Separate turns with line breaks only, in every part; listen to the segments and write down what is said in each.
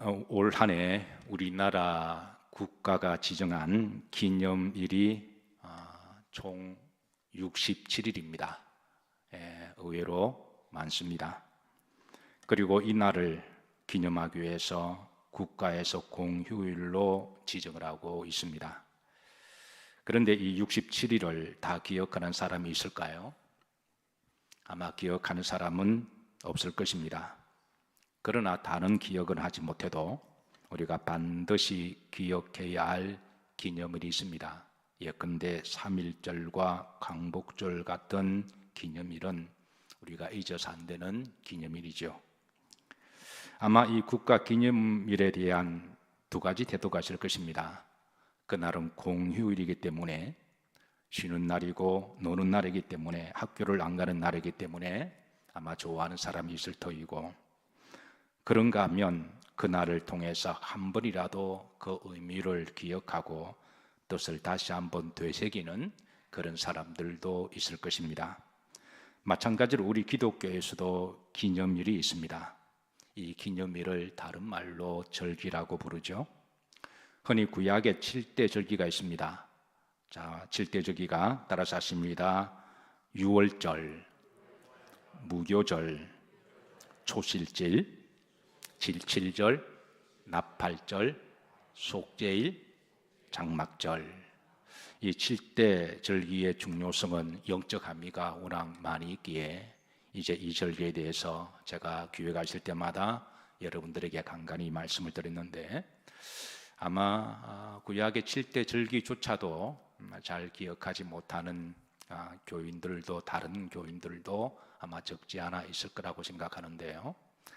올 한 해 우리나라 국가가 지정한 기념일이 총 67일입니다. 의외로 많습니다. 그리고 이날을 기념하기 위해서 국가에서 공휴일로 지정을 하고 있습니다. 그런데 이 67일을 다 기억하는 사람이 있을까요? 아마 기억하는 사람은 없을 것입니다. 그러나 다른 기억은 하지 못해도 우리가 반드시 기억해야 할 기념일이 있습니다. 예컨대 3.1절과 광복절 같은 기념일은 우리가 잊어서 안 되는 기념일이죠. 아마 이 국가 기념일에 대한 두 가지 태도가 있을 것입니다. 그날은 공휴일이기 때문에, 쉬는 날이고 노는 날이기 때문에, 학교를 안 가는 날이기 때문에 아마 좋아하는 사람이 있을 터이고, 그런가 하면 그날을 통해서 한 번이라도 그 의미를 기억하고 뜻을 다시 한번 되새기는 그런 사람들도 있을 것입니다. 마찬가지로 우리 기독교에서도 기념일이 있습니다. 이 기념일을 다른 말로 절기라고 부르죠. 흔히 구약에 7대 절기가 있습니다. 자, 7대 절기가 따라서 하십니다. 유월절, 무교절, 초실질, 질칠절, 나팔절, 속죄일, 장막절. 이 7대 절기의 중요성은 영적 함의가 워낙 많이 있기에 이제 이 절기에 대해서 제가 교회 가실 때마다 여러분들에게 간간히 말씀을 드렸는데, 아마 구약의 7대 절기조차도 잘 기억하지 못하는 교인들도, 다른 교인들도 아마 적지 않아 있을 거라고 생각하는데요.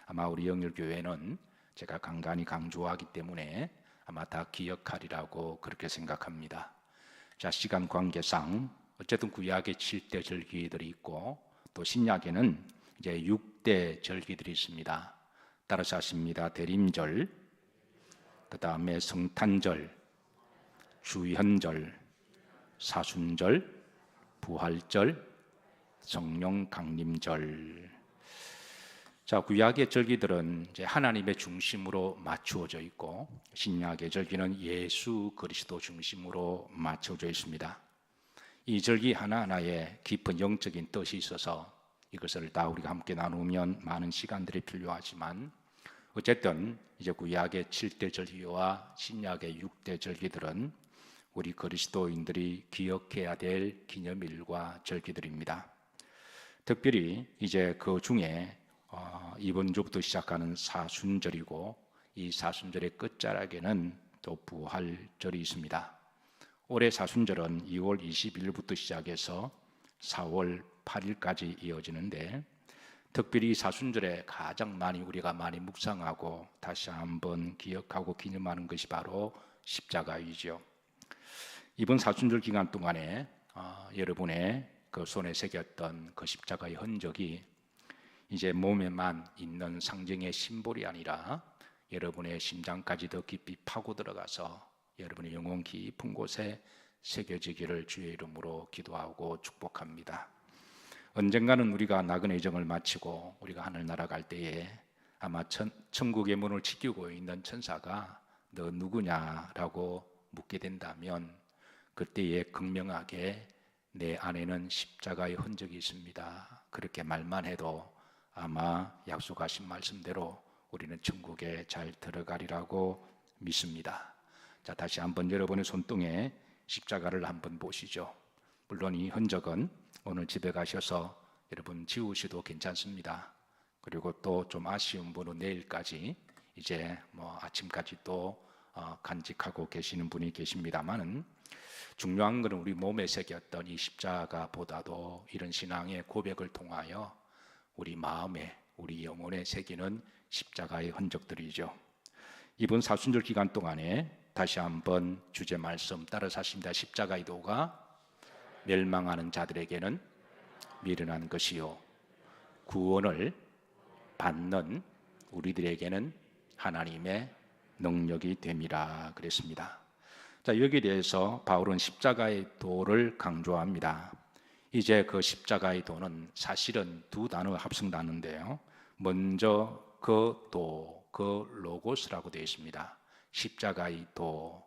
아마 우리 영일교회는 제가 간간히 강조하기 때문에 아마 다 기억하리라고 그렇게 생각합니다. 자, 시간 관계상 어쨌든 구약에 7대 절기들이 있고 또 신약에는 이제 6대 절기들이 있습니다. 따라서 하십니다. 대림절, 그 다음에 성탄절, 주현절, 사순절, 부활절, 성령 강림절. 자, 구약의 절기들은 이제 하나님의 중심으로 맞추어져 있고, 신약의 절기는 예수 그리스도 중심으로 맞춰져 있습니다. 이 절기 하나하나에 깊은 영적인 뜻이 있어서 이것을 다 우리가 함께 나누면 많은 시간들이 필요하지만, 어쨌든 이제 구약의 7대 절기와 신약의 6대 절기들은 우리 그리스도인들이 기억해야 될 기념일과 절기들입니다. 특별히 이제 그 중에 이번 주부터 시작하는 사순절이고, 이 사순절의 끝자락에는 또 부활절이 있습니다. 올해 사순절은 2월 20일부터 시작해서 4월 8일까지 이어지는데, 특별히 이 사순절에 가장 우리가 많이 묵상하고 다시 한번 기억하고 기념하는 것이 바로 십자가이죠. 이번 사순절 기간 동안에 여러분의 그 손에 새겼던 그 십자가의 흔적이 이제 몸에만 있는 상징의 심볼이 아니라 여러분의 심장까지 더 깊이 파고 들어가서 여러분의 영혼 깊은 곳에 새겨지기를 주의 이름으로 기도하고 축복합니다. 언젠가는 우리가 나그네 여정을 마치고 우리가 하늘 날아갈 때에 아마 천국의 문을 지키고 있는 천사가 너 누구냐라고 묻게 된다면, 그때에 극명하게 내 안에는 십자가의 흔적이 있습니다, 그렇게 말만 해도 아마 약속하신 말씀대로 우리는 천국에 잘 들어가리라고 믿습니다. 자, 다시 한번 여러분의 손등에 십자가를 한번 보시죠. 물론 이 흔적은 오늘 집에 가셔서 여러분 지우셔도 괜찮습니다. 그리고 또 좀 아쉬운 분은 내일까지 이제 아침까지 또 간직하고 계시는 분이 계십니다만은, 중요한 것은 우리 몸에 새겼던 이 십자가보다도 이런 신앙의 고백을 통하여 우리 마음에, 우리 영혼에 새기는 십자가의 흔적들이죠. 이번 사순절 기간 동안에 다시 한번 주제 말씀 따라서 하십니다. 십자가의 도가 멸망하는 자들에게는 미련한 것이요, 구원을 받는 우리들에게는 하나님의 능력이 됨이라 그랬습니다. 자, 여기에 대해서 바울은 십자가의 도를 강조합니다. 이제 그 십자가의 도는 사실은 두 단어 합성 단어인데요, 먼저 그 도, 그 로고스라고 되어 있습니다. 십자가의 도,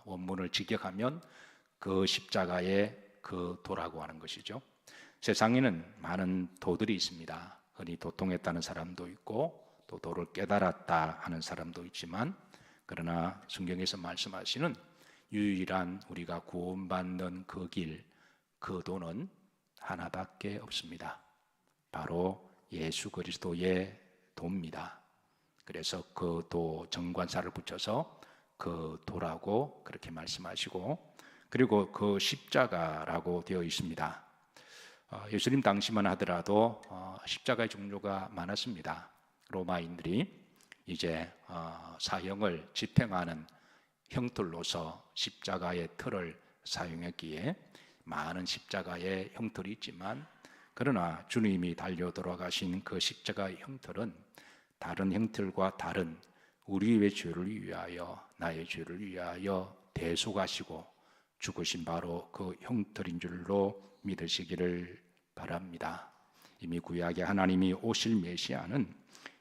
원문을 직역하면 그 십자가의 그 도라고 하는 것이죠. 세상에는 많은 도들이 있습니다. 흔히 도통했다는 사람도 있고 또 도를 깨달았다 하는 사람도 있지만, 그러나 성경에서 말씀하시는 유일한 우리가 구원받는 그 길, 그 도는 하나밖에 없습니다. 바로 예수 그리스도의 도입니다. 그래서 그 도 정관사를 붙여서 그 도라고 그렇게 말씀하시고, 그리고 그 십자가라고 되어 있습니다. 예수님 당시만 하더라도 십자가의 종류가 많았습니다. 로마인들이 이제 사형을 집행하는 형틀로서 십자가의 틀을 사용했기에 많은 십자가의 형틀이 있지만, 그러나 주님이 달려 돌아가신 그 십자가의 형틀은 다른 형틀과 다른 우리의 죄를 위하여, 나의 죄를 위하여 대속하시고 죽으신 바로 그 형틀인 줄로 믿으시기를 바랍니다. 이미 구약에 하나님이 오실 메시아는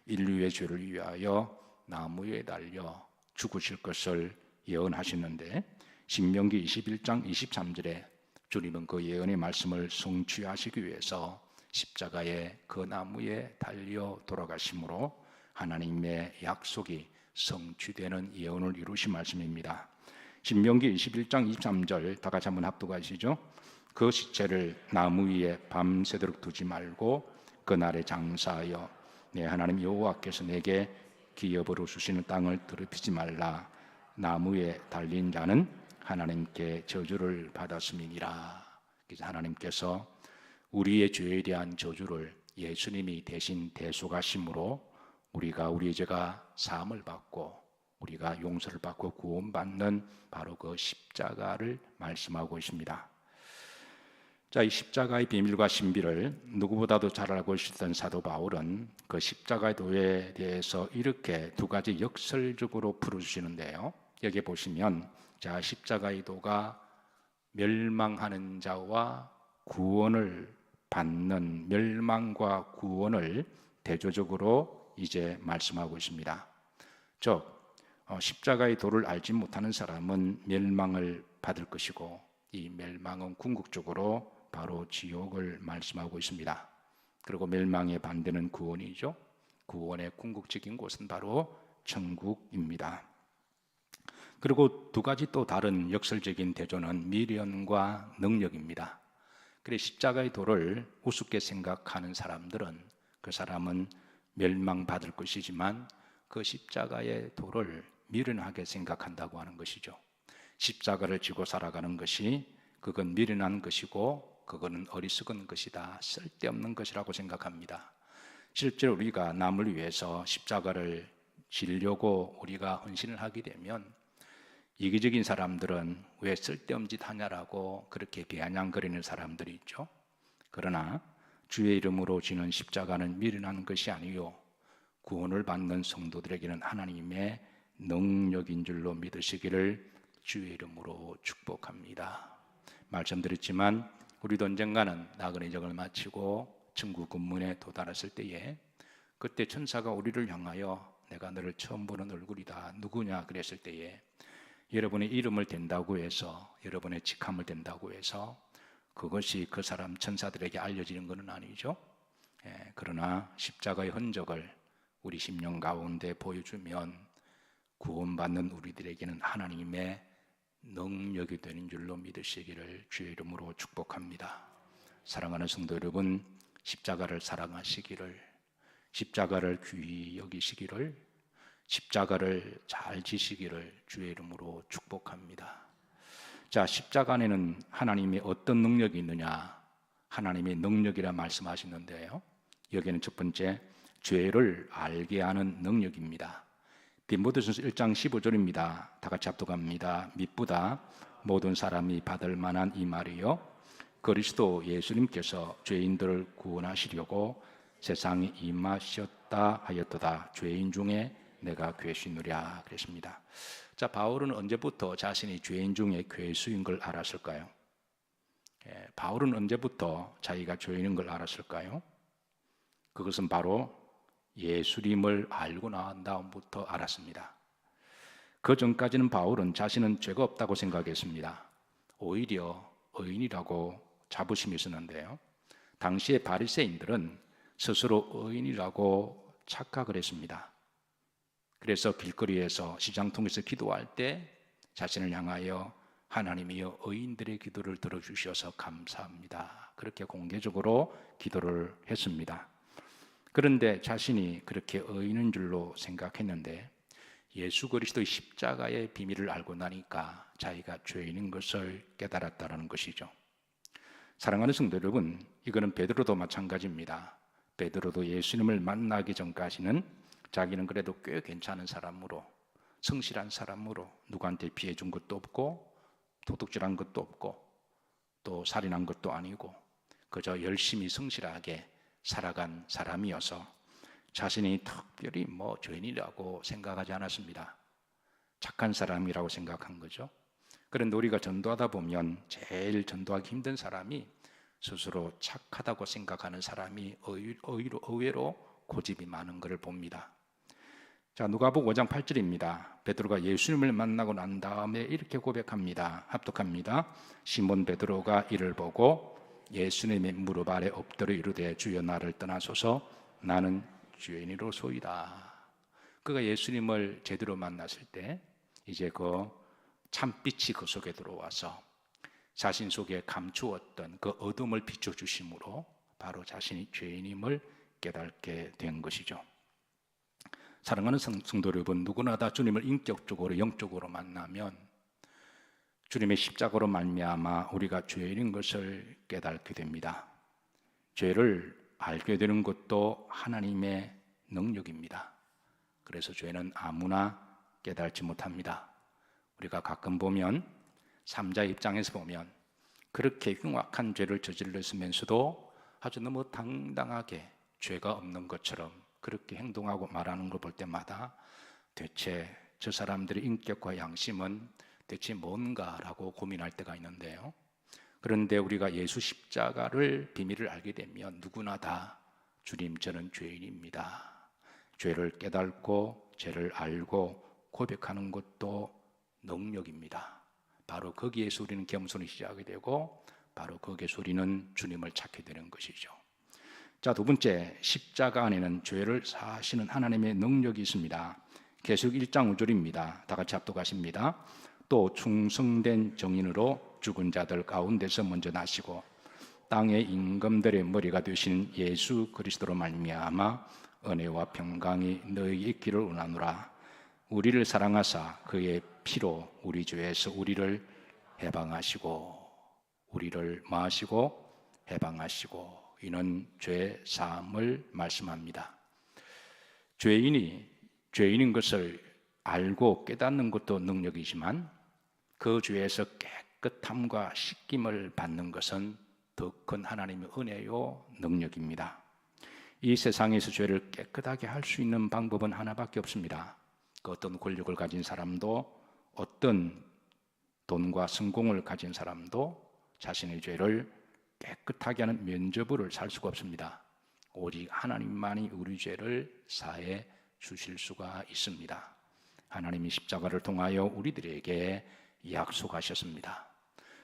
인류의 죄를 위하여 나무에 달려 죽으실 것을 예언하셨는데, 신명기 21장 23절에 주님은 그 예언의 말씀을 성취하시기 위해서 십자가의 그 나무에 달려 돌아가심으로 하나님의 약속이 성취되는 예언을 이루신 말씀입니다. 신명기 21장 23절 다 같이 한번 합독하시죠. 그 시체를 나무 위에 밤새도록 두지 말고 그날에 장사하여 내 하나님 여호와께서 내게 기업으로 주시는 땅을 더럽히지 말라. 나무에 달린 자는 하나님께 저주를 받았음이니라. 그래서 하나님께서 우리의 죄에 대한 저주를 예수님이 대신 대속하심으로 우리가 우리의 죄가 사함을 받고 우리가 용서를 받고 구원받는 바로 그 십자가를 말씀하고 있습니다. 자, 이 십자가의 비밀과 신비를 누구보다도 잘 알고 있었던 사도 바울은 그 십자가의 도에 대해서 이렇게 두 가지 역설적으로 풀어주시는데요. 여기 보시면, 자, 십자가의 도가 멸망하는 자와 구원을 받는, 멸망과 구원을 대조적으로 이제 말씀하고 있습니다. 즉, 십자가의 도를 알지 못하는 사람은 멸망을 받을 것이고, 이 멸망은 궁극적으로 바로 지옥을 말씀하고 있습니다. 그리고 멸망의 반대는 구원이죠. 구원의 궁극적인 곳은 바로 천국입니다. 그리고 두 가지 또 다른 역설적인 대조는 미련과 능력입니다. 그래, 십자가의 도를 우습게 생각하는 사람들은 그 사람은 멸망받을 것이지만 그 십자가의 도를 미련하게 생각한다고 하는 것이죠. 십자가를 지고 살아가는 것이 그건 미련한 것이고 그거는 어리석은 것이다, 쓸데없는 것이라고 생각합니다. 실제로 우리가 남을 위해서 십자가를 지려고 우리가 헌신을 하게 되면 이기적인 사람들은 왜 쓸데없는 짓 하냐라고 그렇게 비아냥거리는 사람들이 있죠. 그러나 주의 이름으로 지는 십자가는 미련한 것이 아니요 구원을 받는 성도들에게는 하나님의 능력인 줄로 믿으시기를 주의 이름으로 축복합니다. 말씀드렸지만 우리도 언젠가는 나그네 정을 마치고 천국 근문에 도달했을 때에 그때 천사가 우리를 향하여 내가 너를 처음 보는 얼굴이다, 누구냐 그랬을 때에 여러분의 이름을 댄다고 해서, 여러분의 직함을 댄다고 해서 그것이 그 사람 천사들에게 알려지는 것은 아니죠. 그러나 십자가의 흔적을 우리 심령 가운데 보여주면 구원받는 우리들에게는 하나님의 능력이 되는 줄로 믿으시기를 주의 이름으로 축복합니다. 사랑하는 성도 여러분, 십자가를 사랑하시기를, 십자가를 귀히 여기시기를, 십자가를 잘 지시기를 주의 이름으로 축복합니다. 자, 십자가 안에는 하나님의 어떤 능력이 있느냐? 하나님의 능력이라 말씀하시는데요. 여기는 첫 번째, 죄를 알게 하는 능력입니다. 디모데전서 1장 15절입니다. 다 같이 합독합니다. 미쁘다 모든 사람이 받을 만한 이 말이요 그리스도 예수님께서 죄인들을 구원하시려고 세상에 임하셨다 하였도다. 죄인 중에 내가 괴수이노라 그랬습니다. 자, 바울은 언제부터 자신이 죄인 중에 괴수인 걸 알았을까요? 바울은 언제부터 자기가 죄인인 걸 알았을까요? 그것은 바로 예수님을 알고 난 다음부터 알았습니다. 그 전까지는 바울은 자신은 죄가 없다고 생각했습니다. 오히려 의인이라고 자부심이 있었는데요. 당시의 바리새인들은 스스로 의인이라고 착각을 했습니다. 그래서 길거리에서 시장통에서 기도할 때 자신을 향하여 하나님이여 의인들의 기도를 들어주셔서 감사합니다. 그렇게 공개적으로 기도를 했습니다. 그런데 자신이 그렇게 의인인 줄로 생각했는데 예수 그리스도의 십자가의 비밀을 알고 나니까 자기가 죄인인 것을 깨달았다는 것이죠. 사랑하는 성도 여러분, 이거는 베드로도 마찬가지입니다. 베드로도 예수님을 만나기 전까지는 자기는 그래도 꽤 괜찮은 사람으로, 성실한 사람으로, 누구한테 피해 준 것도 없고 도둑질한 것도 없고 또 살인한 것도 아니고 그저 열심히 성실하게 살아간 사람이어서 자신이 특별히 죄인이라고 생각하지 않았습니다. 착한 사람이라고 생각한 거죠. 그런데 우리가 전도하다 보면 제일 전도하기 힘든 사람이 스스로 착하다고 생각하는 사람이 의외로 고집이 많은 것을 봅니다. 자, 누가복음 5장 8절입니다. 베드로가 예수님을 만나고 난 다음에 이렇게 고백합니다. 합독합니다. 시몬 베드로가 이를 보고 예수님의 무릎 아래 엎드려 이르되 주여 나를 떠나소서 나는 죄인이로소이다. 그가 예수님을 제대로 만났을 때 이제 그 참빛이 그 속에 들어와서 자신 속에 감추었던 그 어둠을 비춰주심으로 바로 자신이 죄인임을 깨닫게 된 것이죠. 사랑하는 성도 여러분, 누구나 다 주님을 인격적으로 영적으로 만나면 주님의 십자가로 말미암아 우리가 죄인인 것을 깨닫게 됩니다. 죄를 알게 되는 것도 하나님의 능력입니다. 그래서 죄는 아무나 깨닫지 못합니다. 우리가 가끔 보면 삼자의 입장에서 보면 그렇게 흉악한 죄를 저질렀으면서도 아주 너무 당당하게 죄가 없는 것처럼 그렇게 행동하고 말하는 걸 볼 때마다 대체 저 사람들의 인격과 양심은 대체 뭔가라고 고민할 때가 있는데요. 그런데 우리가 예수 십자가를 비밀을 알게 되면 누구나 다 주님 저는 죄인입니다. 죄를 깨닫고 죄를 알고 고백하는 것도 능력입니다. 바로 거기에서 우리는 겸손히 시작하게 되고 바로 거기에서 우리는 주님을 찾게 되는 것이죠. 자, 두 번째, 십자가 안에는 죄를 사하시는 하나님의 능력이 있습니다. 계시록 1장 5절입니다. 다 같이 합독하십니다. 또 충성된 정인으로 죽은 자들 가운데서 먼저 나시고 땅의 임금들의 머리가 되신 예수 그리스도로 말미암아 은혜와 평강이 너희에게 있기를 원하노라. 우리를 사랑하사 그의 피로 우리 죄에서 우리를 해방하시고 우리를 마시고 해방하시고 이는 죄 사함을 말씀합니다. 죄인이 죄인인 것을 알고 깨닫는 것도 능력이지만 그 죄에서 깨끗함과 씻김을 받는 것은 더 큰 하나님의 은혜요 능력입니다. 이 세상에서 죄를 깨끗하게 할 수 있는 방법은 하나밖에 없습니다. 그 어떤 권력을 가진 사람도 어떤 돈과 성공을 가진 사람도 자신의 죄를 깨끗하게 하는 면죄부를 살 수가 없습니다. 오직 하나님만이 우리 죄를 사해 주실 수가 있습니다. 하나님이 십자가를 통하여 우리들에게 약속하셨습니다.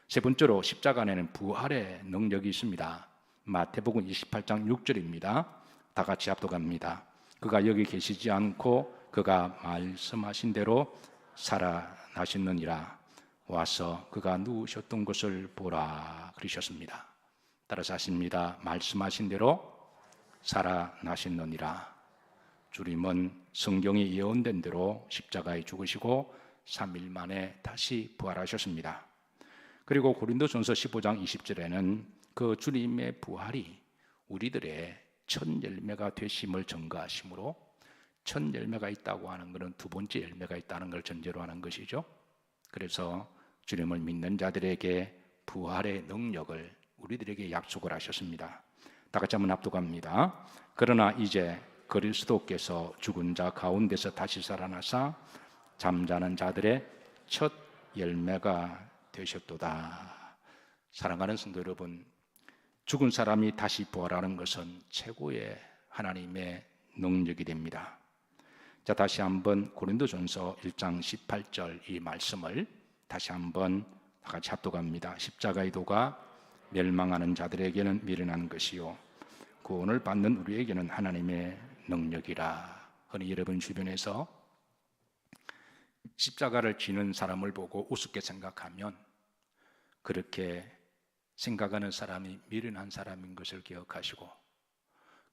세 번째로 십자가 안에는 부활의 능력이 있습니다. 마태복음 28장 6절입니다. 다 같이 합독합니다. 그가 여기 계시지 않고 그가 말씀하신 대로 살아나셨느니라. 와서 그가 누우셨던 것을 보라 그러셨습니다. 따라서 하십니다. 말씀하신 대로 살아나셨느니라. 주님은 성경이 예언된 대로 십자가에 죽으시고 3일 만에 다시 부활하셨습니다. 그리고 고린도전서 15장 20절에는 그 주님의 부활이 우리들의 첫 열매가 되심을 증거하시므로 첫 열매가 있다고 하는 것은 두 번째 열매가 있다는 걸 전제로 하는 것이죠. 그래서 주님을 믿는 자들에게 부활의 능력을 우리들에게 약속을 하셨습니다. 다 같이 한번 합독합니다. 그러나 이제 그리스도께서 죽은 자 가운데서 다시 살아나사 잠자는 자들의 첫 열매가 되셨도다. 사랑하는 성도 여러분, 죽은 사람이 다시 부활하는 것은 최고의 하나님의 능력이 됩니다. 자, 다시 한번 고린도전서 1장 18절 이 말씀을 다시 한번 다 같이 합독합니다. 십자가의 도가 멸망하는 자들에게는 미련한 것이요 구원을 받는 우리에게는 하나님의 능력이라. 흔히 여러분 주변에서 십자가를 지는 사람을 보고 우습게 생각하면 그렇게 생각하는 사람이 미련한 사람인 것을 기억하시고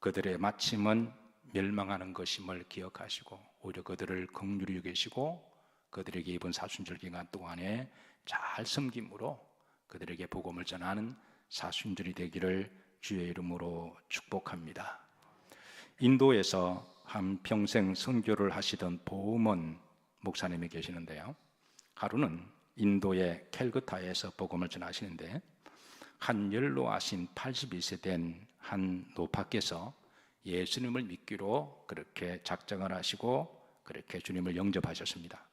그들의 마침은 멸망하는 것임을 기억하시고 오히려 그들을 긍휼히 여기시고 그들에게 이번 사순절 기간 동안에 잘 섬김으로 그들에게 복음을 전하는 사순절이 되기를 주의 이름으로 축복합니다. 인도에서 한평생 선교를 하시던 보먼 목사님이 계시는데요. 하루는 인도의 캘커타에서 복음을 전하시는데 한 연로하신 82세 된 한 노파께서 예수님을 믿기로 그렇게 작정을 하시고 그렇게 주님을 영접하셨습니다.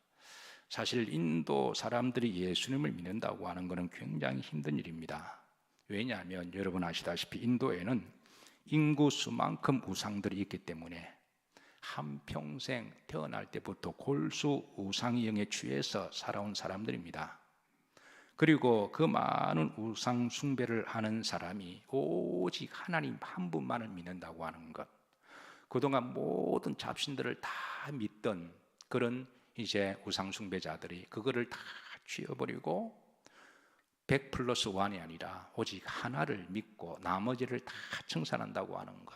사실 인도 사람들이 예수님을 믿는다고 하는 것은 굉장히 힘든 일입니다. 왜냐하면 여러분 아시다시피 인도에는 인구 수만큼 우상들이 있기 때문에 한평생 태어날 때부터 골수 우상영에 취해서 살아온 사람들입니다. 그리고 그 많은 우상 숭배를 하는 사람이 오직 하나님 한 분만을 믿는다고 하는 것, 그동안 모든 잡신들을 다 믿던 그런 이제 우상 숭배자들이 그거를 다 취해버리고 100 플러스 1이 아니라 오직 하나를 믿고 나머지를 다 청산한다고 하는 것,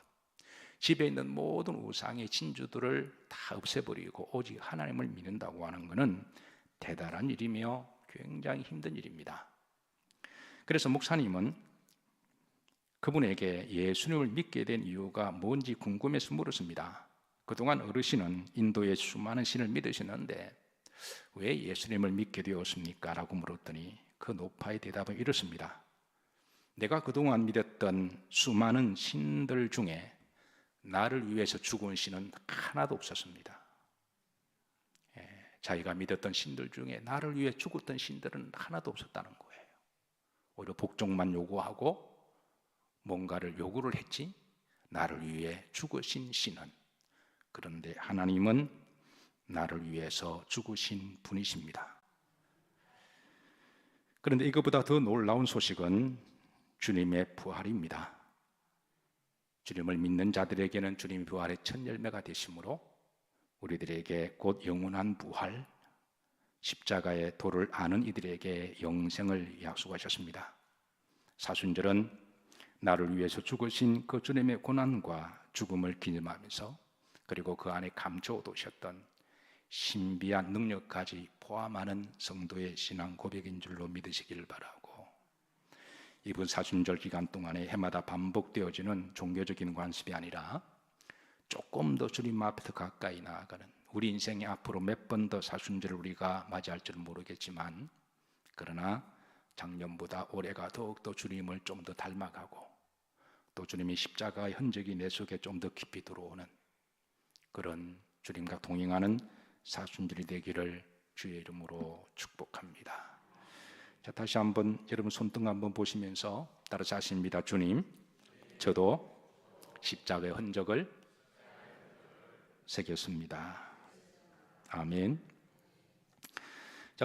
집에 있는 모든 우상의 진주들을 다 없애버리고 오직 하나님을 믿는다고 하는 것은 대단한 일이며 굉장히 힘든 일입니다. 그래서 목사님은 그분에게 예수님을 믿게 된 이유가 뭔지 궁금해서 물었습니다. 그동안 어르신은 인도의 수많은 신을 믿으시는데 왜 예수님을 믿게 되었습니까? 라고 물었더니 그 노파의 대답은 이렇습니다. 내가 그동안 믿었던 수많은 신들 중에 나를 위해서 죽은 신은 하나도 없었습니다. 자기가 믿었던 신들 중에 나를 위해 죽었던 신들은 하나도 없었다는 거예요. 오히려 복종만 요구하고 뭔가를 요구를 했지 나를 위해 죽으신 신은, 그런데 하나님은 나를 위해서 죽으신 분이십니다. 그런데 이것보다 더 놀라운 소식은 주님의 부활입니다. 주님을 믿는 자들에게는 주님의 부활의 첫 열매가 되심으로 우리들에게 곧 영원한 부활, 십자가의 도를 아는 이들에게 영생을 약속하셨습니다. 사순절은 나를 위해서 죽으신 그 주님의 고난과 죽음을 기념하면서 그리고 그 안에 감춰두셨던 신비한 능력까지 포함하는 성도의 신앙 고백인 줄로 믿으시길 바라고, 이번 사순절 기간 동안에 해마다 반복되어지는 종교적인 관습이 아니라 조금 더 주님 앞에 더 가까이 나아가는, 우리 인생에 앞으로 몇 번 더 사순절을 우리가 맞이할 줄은 모르겠지만 그러나 작년보다 올해가 더욱더 주님을 좀 더 닮아가고 또 주님의 십자가의 흔적이 내 속에 좀 더 깊이 들어오는 그런 주님과 동행하는 사순절이 되기를 주의 이름으로 축복합니다. 자, 다시 한번 여러분 손등 한번 보시면서 따라서 하십니다. 주님, 저도 십자가의 흔적을 새겼습니다. 아멘.